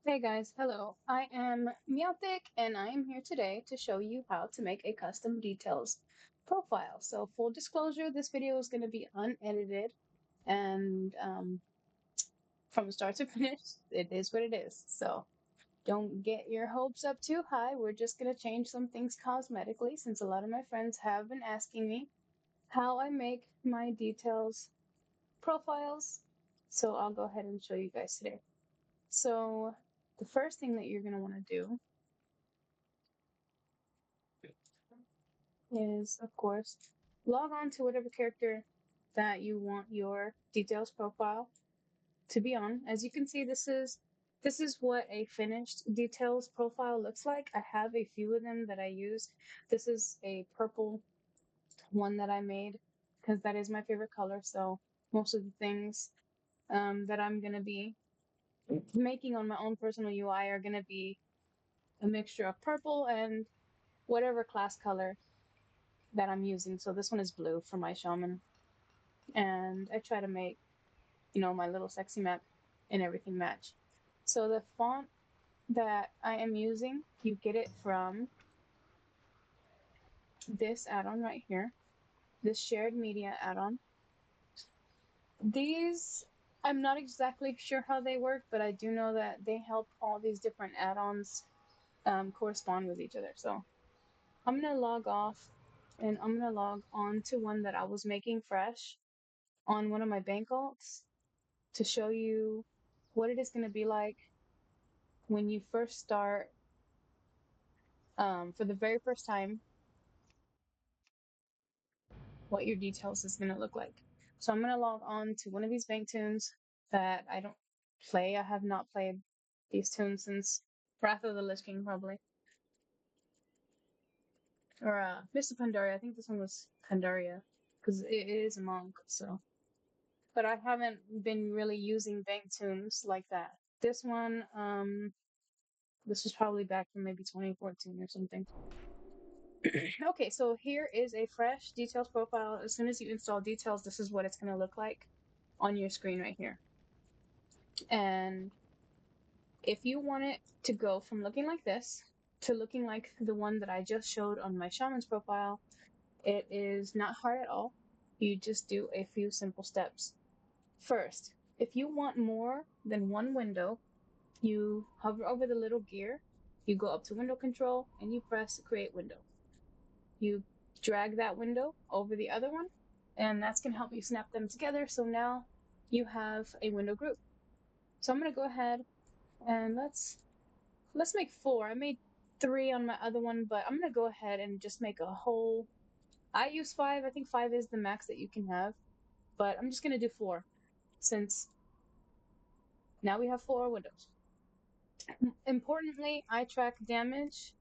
Hey guys, hello. I am Meowtic and I am here today to show you how to make a custom details profile. So full disclosure, this video is going to be unedited and from start to finish, it is what it is. So don't get your hopes up too high. We're just going to change some things cosmetically since a lot of my friends have been asking me how I make my details profiles. So I'll go ahead and show you guys today. So the first thing that you're going to want to do is, of course, log on to whatever character that you want your details profile to be on. As you can see, this is what a finished details profile looks like. I have a few of them that I use. This is a purple one that I made because that is my favorite color. So most of the things that I'm gonna be making on my own personal UI are gonna be a mixture of purple and whatever class color that I'm using. So this one is blue for my shaman. And I try to make, my little sexy map and everything match. So the font that I am using, you get it from this add-on right here, this shared media add-on. These, I'm not exactly sure how they work, but I do know that they help all these different add-ons correspond with each other. So I'm gonna log off and I'm gonna log on to one that I was making fresh on one of my bank alts to show you what it is going to be like when you first start, for the very first time, what your details is going to look like. So I'm going to log on to one of these bank tunes that I don't play. I have not played these tunes since Wrath of the Lich King, probably. Or Mr. Pandaria. I think this one was Pandaria because it is a monk, so. But I haven't been really using bank tunes like that. This one, this was probably back from maybe 2014 or something. Okay, so here is a fresh details profile. As soon as you install details, this is what it's going to look like on your screen right here. And if you want it to go from looking like this to looking like the one that I just showed on my shaman's profile, it is not hard at all. You just do a few simple steps. First, if you want more than one window, you hover over the little gear, you go up to window control, and you press create window. You drag that window over the other one, and that's going to help you snap them together. So now you have a window group. So I'm going to go ahead and let's make four. I made three on my other one, but I'm going to go ahead and just make a whole. I use five. I think five is the max that you can have, but I'm just going to do four since now we have four windows. Importantly, I track damage,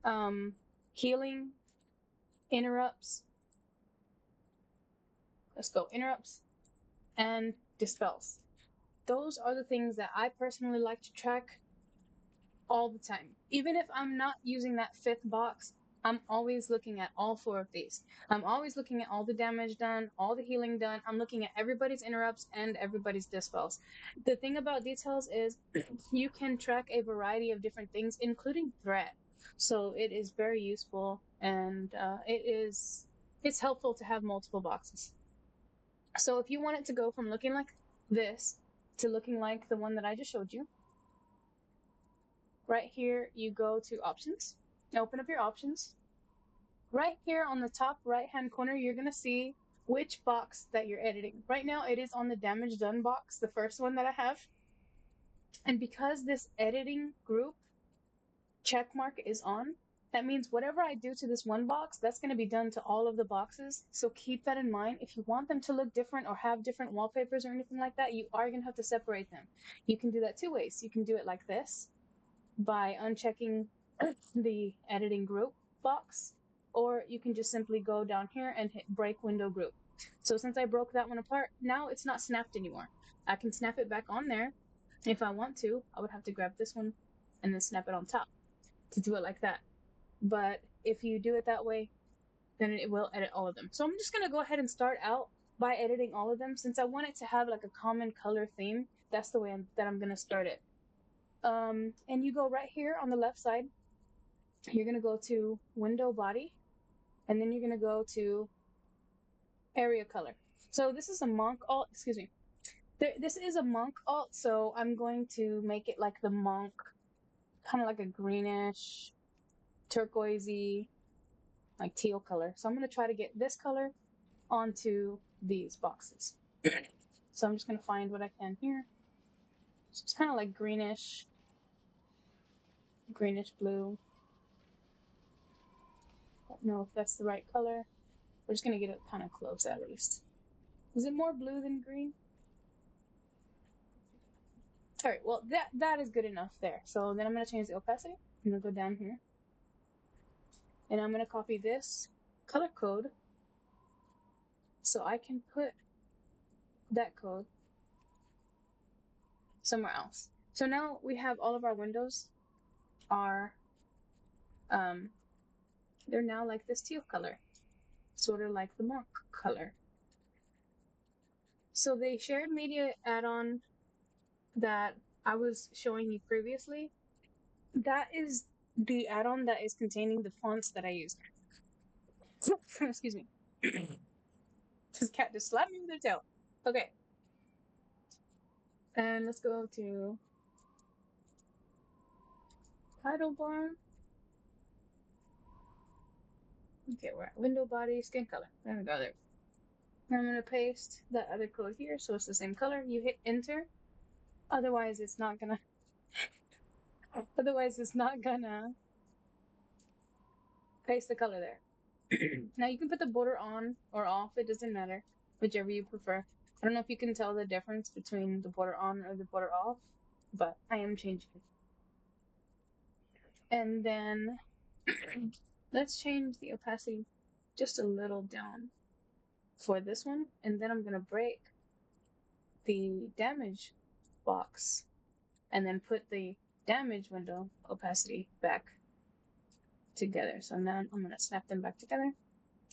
um, healing, interrupts. Let's go interrupts and dispels. Those are the things that I personally like to track all the time. Even if I'm not using that fifth box, I'm always looking at all four of these. I'm always looking at all the damage done, all the healing done. I'm looking at everybody's interrupts and everybody's dispels. The thing about details is you can track a variety of different things, including threat. So it is very useful and it's helpful to have multiple boxes. So if you want it to go from looking like this to looking like the one that I just showed you, right here you go to options, open up your options. Right here on the top right hand corner, you're going to see which box that you're editing. Right now it is on the damage done box, the first one that I have. And because this editing group check mark is on, that means whatever I do to this one box, that's going to be done to all of the boxes. So keep that in mind. If you want them to look different or have different wallpapers or anything like that, you are going to have to separate them. You can do that two ways. You can do it like this by unchecking the editing group box, or you can just simply go down here and hit break window group. So since I broke that one apart, now it's not snapped anymore. I can snap it back on there. If I want to, I would have to grab this one and then snap it on top to do it like that. But if you do it that way, then it will edit all of them. So I'm just going to go ahead and start out by editing all of them. Since I want it to have like a common color theme, that's the way that I'm going to start it. And you go right here on the left side. You're gonna go to window body, and then you're gonna go to area color. So this is a monk alt, excuse me. This is a monk alt, so I'm going to make it like the monk, kind of like a greenish, turquoisey, like teal color. So I'm gonna try to get this color onto these boxes. So I'm just gonna find what I can here. So it's kind of like greenish, greenish blue. Don't know if that's the right color. We're just gonna get it kind of close at least. Is it more blue than green? All right, well that is good enough there. So then I'm gonna change the opacity. I'm gonna go down here and I'm gonna copy this color code so I can put that code somewhere else. So now we have all of our windows are um they're now like this teal color, sort of like the monk color. So the shared media add-on that I was showing you previously, that is the add-on that is containing the fonts that I use. Excuse me. This cat just slapped me with her tail. Okay, and let's go to title bar. Okay, we're at window body, skin color. There we go there. I'm gonna paste that other code here so it's the same color. You hit enter. Otherwise it's not gonna otherwise it's not gonna paste the color there. Now you can put the border on or off, it doesn't matter, whichever you prefer. I don't know if you can tell the difference between the border on or the border off, but I am changing it. And then let's change the opacity just a little down for this one. And then I'm gonna break the damage box and then put the damage window opacity back together. So now I'm gonna snap them back together.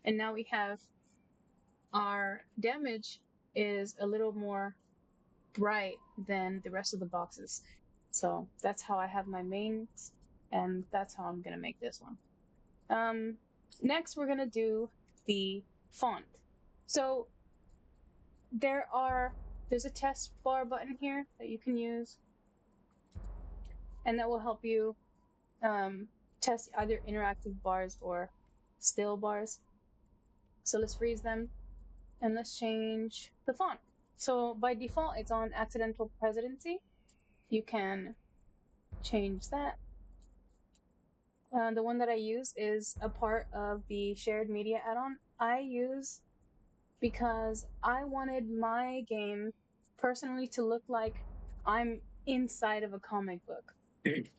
And now we have our damage is a little more bright than the rest of the boxes. So that's how I have my mains, and that's how I'm gonna make this one. Um, Next we're gonna do the font. So there's a test bar button here that you can use, and that will help you test either interactive bars or still bars. So let's freeze them and let's change the font. So by default, it's on accidental presidency. You can change that. The one that I use is a part of the shared media add-on I use because I wanted my game personally to look like I'm inside of a comic book.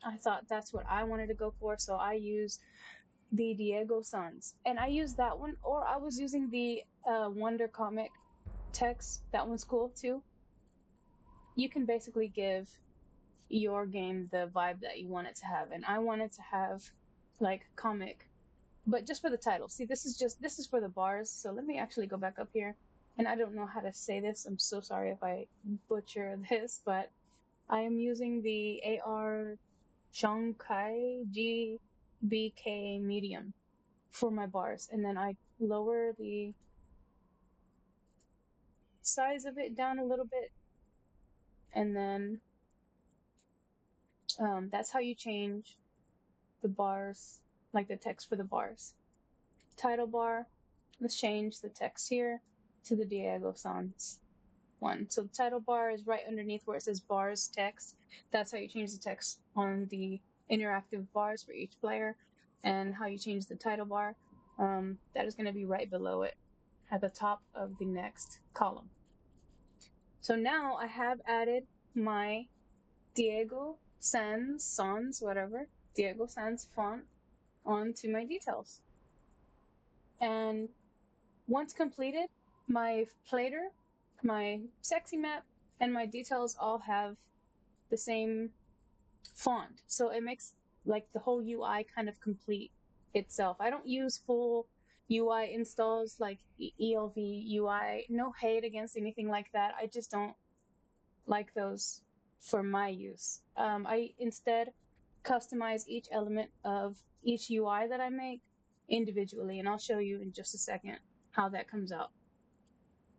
I thought that's what I wanted to go for, so I use the Diego Sons. And I used that one, or I was using the Wonder Comic text. That one's cool too. You can basically give your game the vibe that you want it to have. And I wanted to have like comic, but just for the title. See, this is for the bars. So let me actually go back up here. And I don't know how to say this. I'm so sorry if I butcher this, but I am using the AR Shankai GBK medium for my bars. And then I lower the size of it down a little bit. And then that's how you change the bars, like the text for the bars. Title bar, let's change the text here to the Diego Sans one. So the title bar is right underneath where it says bars text. That's how you change the text on the interactive bars for each player, and how you change the title bar. That is going to be right below it at the top of the next column. So now I have added my whatever, Diego Sans font onto my details. And once completed, my plater, my sexy map, and my details all have the same font. So it makes like the whole UI kind of complete itself. I don't use full UI installs like ELV UI. No hate against anything like that. I just don't like those for my use. I instead customize each element of each UI that I make individually, and I'll show you in just a second how that comes out.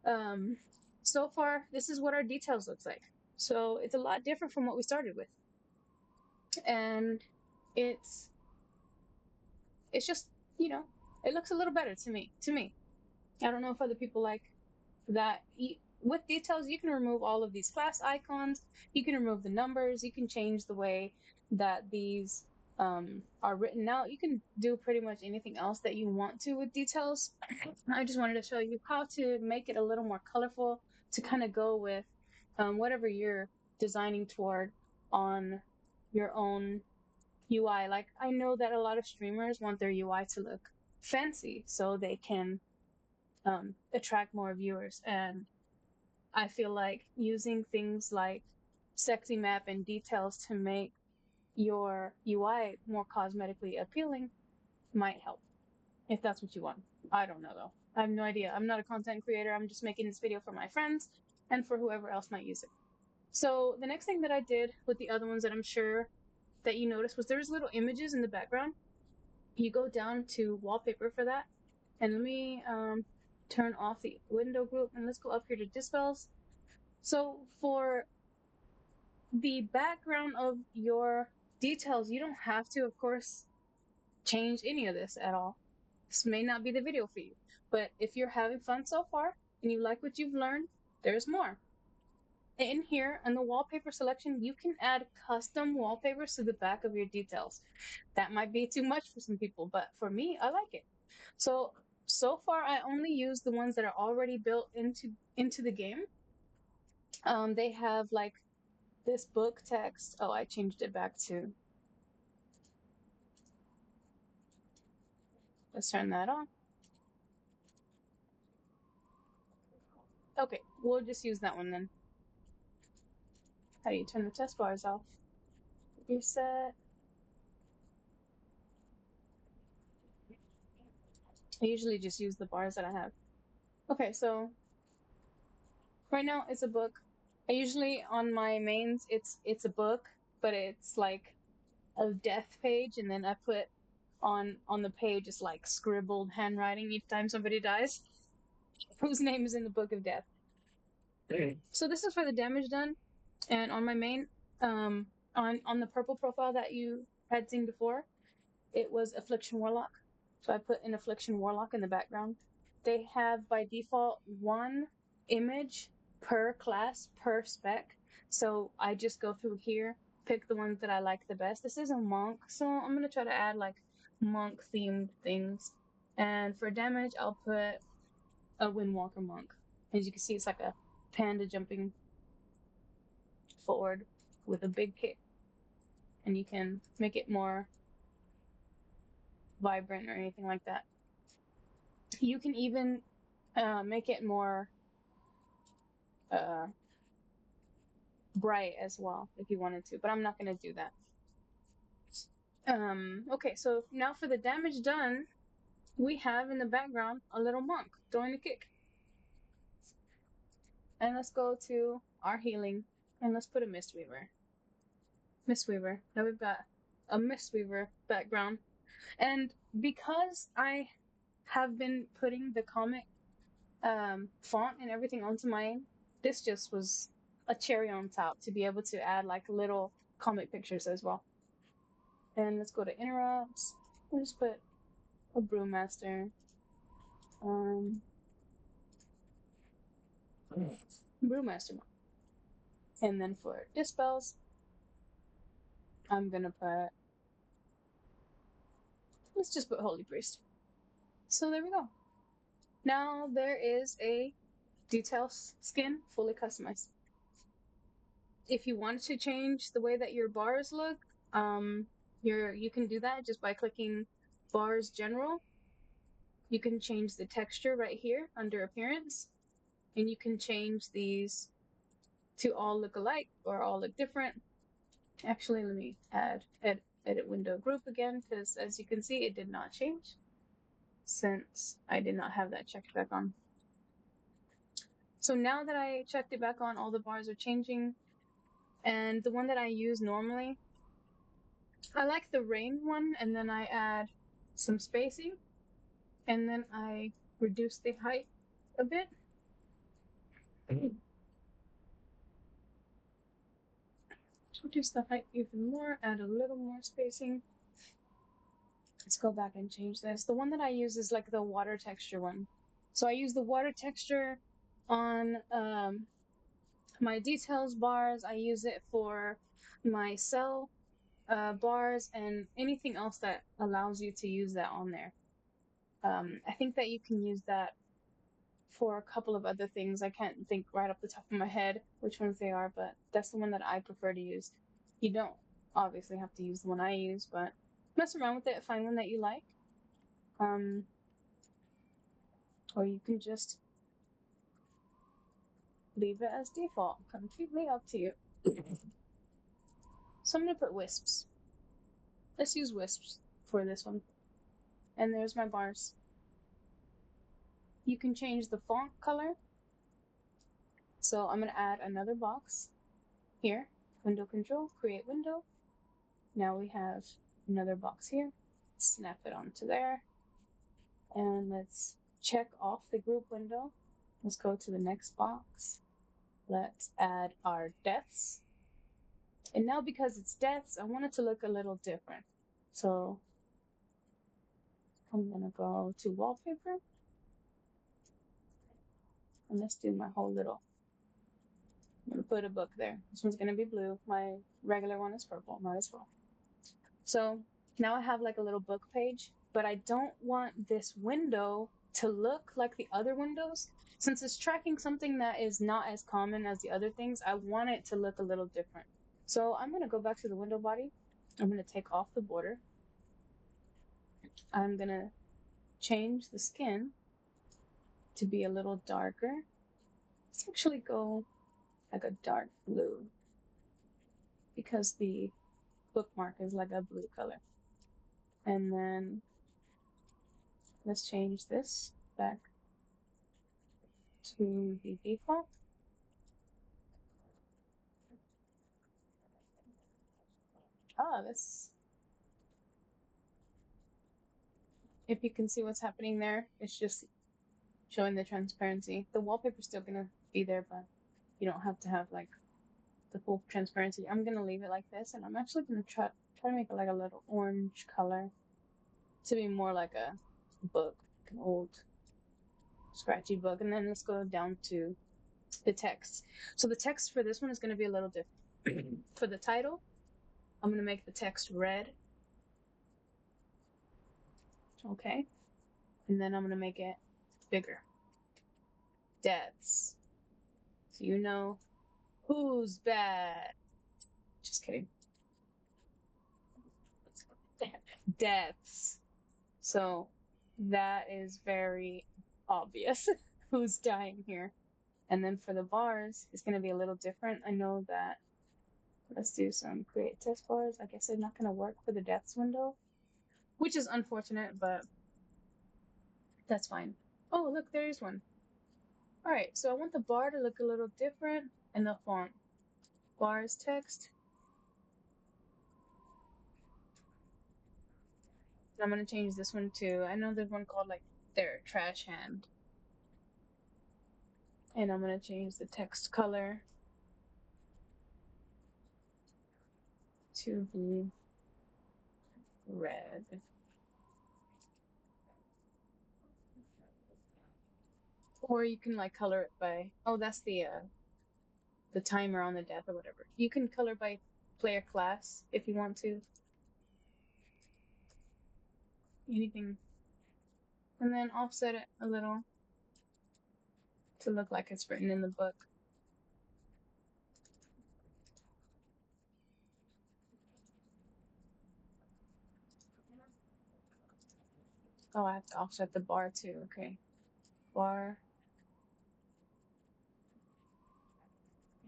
Um, so far, this is what our details looks like. So it's a lot different from what we started with, and it's it's just, you know, it looks a little better to me. To me, I don't know if other people like that. With details, you can remove all of these class icons, you can remove the numbers, you can change the way that these are written out. You can do pretty much anything else that you want to with details. I just wanted to show you how to make it a little more colorful to kind of go with whatever you're designing toward on your own UI. Like, I know that a lot of streamers want their UI to look fancy so they can attract more viewers. And I feel like using things like sexy map and details to make your UI more cosmetically appealing might help if that's what you want. I don't know though. I have no idea. I'm not a content creator. I'm just making this video for my friends and for whoever else might use it. So the next thing that I did with the other ones that I'm sure that you noticed was there's little images in the background. You go down to wallpaper for that. And let me turn off the window group and let's go up here to dispels. So for the background of your details, you don't have to, of course, change any of this at all. This may not be the video for you, but if you're having fun so far and you like what you've learned, there's more. In here, in the wallpaper selection, you can add custom wallpapers to the back of your details. That might be too much for some people, but for me, I like it. So far, I only use the ones that are already built into the game. They have like this book text. Oh, I changed it back to, let's turn that on. Okay, we'll just use that one then. How do you turn the test bars off? Reset. I usually just use the bars that I have. Okay, so right now it's a book. I usually on my mains it's a book, but it's like a death page, and then I put on the page is like scribbled handwriting each time somebody dies, whose name is in the book of death. So this is for the damage done, and on my main, um, on the purple profile that you had seen before, it was Affliction Warlock. So I put an Affliction Warlock in the background. They have by default one image per class per spec. So I just go through here, pick the ones that I like the best. This is a monk, so I'm gonna try to add like monk themed things. And for damage, I'll put a Windwalker monk. As you can see, it's like a panda jumping forward with a big kick, and you can make it more vibrant or anything like that. You can even make it more uh, bright as well if you wanted to, but I'm not going to do that. Okay, so now for the damage done, we have in the background a little monk throwing a kick. And let's go to our healing and let's put a Mistweaver. Mistweaver. Now we've got a Mistweaver background. And because I have been putting the comic font and everything onto mine, this just was a cherry on top to be able to add like little comic pictures as well. And let's go to interrupts. We'll just put a brewmaster. Brewmaster. And then for dispels, I'm gonna put, let's just put holy priest. So there we go. Now there is a details skin fully customized. If you want to change the way that your bars look, you can do that just by clicking bars general. You can change the texture right here under appearance, and you can change these to all look alike or all look different. Actually, let me add edit window group again, because as you can see, it did not change since I did not have that checked back on. So now that I checked it back on, all the bars are changing. And the one that I use normally, I like the rain one, and then I add some spacing, and then I reduce the height a bit. Reduce the height even more, add a little more spacing. Let's go back and change this. The one that I use is like the water texture one. So I use the water texture on my details bars. I use it for my cell bars and anything else that allows you to use that on there. I think that you can use that for a couple of other things. I can't think right off the top of my head which ones they are, but that's the one that I prefer to use. You don't obviously have to use the one I use, but mess around with it, find one that you like. Um, or you can just leave it as default. Completely up to you. So I'm gonna put wisps. Let's use wisps for this one. And there's my bars. You can change the font color. So I'm gonna add another box here. Window control, create window. Now we have another box here. Snap it onto there. And let's check off the group window. Let's go to the next box. Let's add our deaths. And now because it's deaths, I want it to look a little different. So I'm gonna go to wallpaper. And let's do my whole little, I'm gonna put a book there. This one's gonna be blue. My regular one is purple, might as well. So now I have like a little book page, but I don't want this window to look like the other windows. Since it's tracking something that is not as common as the other things, I want it to look a little different. So I'm gonna go back to the window body. I'm gonna take off the border. I'm gonna change the skin to be a little darker. Let's actually go like a dark blue because the bookmark is like a blue color. And then let's change this back to the default. Ah, this, if you can see what's happening there, it's just showing the transparency. The wallpaper's still gonna be there, but you don't have to have like the full transparency. I'm gonna leave it like this, and I'm actually gonna try to make it like a little orange color to be more like a book, an old scratchy book. And then let's go down to the text. So the text for this one is gonna be a little different. For the title, I'm gonna make the text red. Okay. And then I'm gonna make it bigger. Deaths. So you know who's bad. Just kidding. Deaths. So that is very obvious who's dying here. And then for the bars, it's going to be a little different. I know that. Let's do some create test bars. I guess they're not going to work for the deaths window, which is unfortunate, but that's fine. Oh, look, there is one. All right, so I want the bar to look a little different and the font. Bars text. I'm going to change this one too. I know there's one called like their trash hand. And I'm going to change the text color to be red. Or you can like color it by, oh, that's the timer on the death or whatever. You can color by player class if you want to. Anything. And then offset it a little to look like it's written in the book. Oh, I have to offset the bar too. Okay. Bar.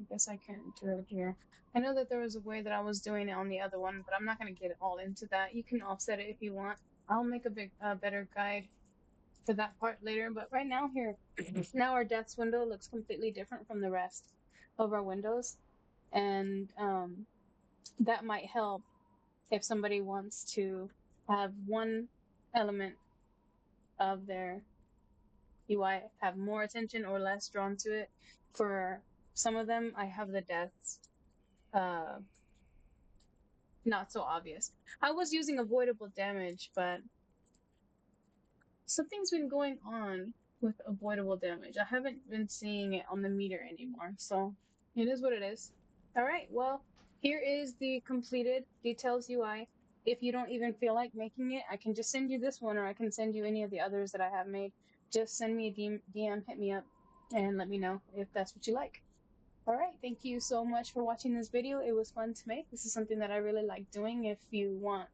I guess I can't do it here. I know that there was a way that I was doing it on the other one, but I'm not going to get all into that. You can offset it if you want. I'll make a better guide for that part later. But right now here, now our deaths window looks completely different from the rest of our windows. and that might help if somebody wants to have one element of their UI have more attention or less drawn to it. For some of them, I have the deaths uh, not so obvious. I was using avoidable damage, but something's been going on with avoidable damage. I haven't been seeing it on the meter anymore, so it is what it is. All right, well, here is the completed details UI. If you don't even feel like making it, I can just send you this one, or I can send you any of the others that I have made. Just send me a DM, hit me up, and let me know if that's what you like. All right, thank you so much for watching this video. It was fun to make. This is something that I really like doing. If you want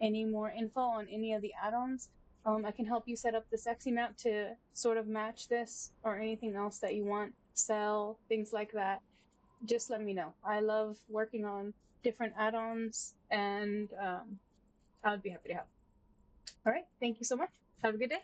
any more info on any of the add-ons, I can help you set up the sexy map to sort of match this or anything else that you want, sell, things like that. Just let me know. I love working on different add-ons and I would be happy to help. All right, thank you so much. Have a good day.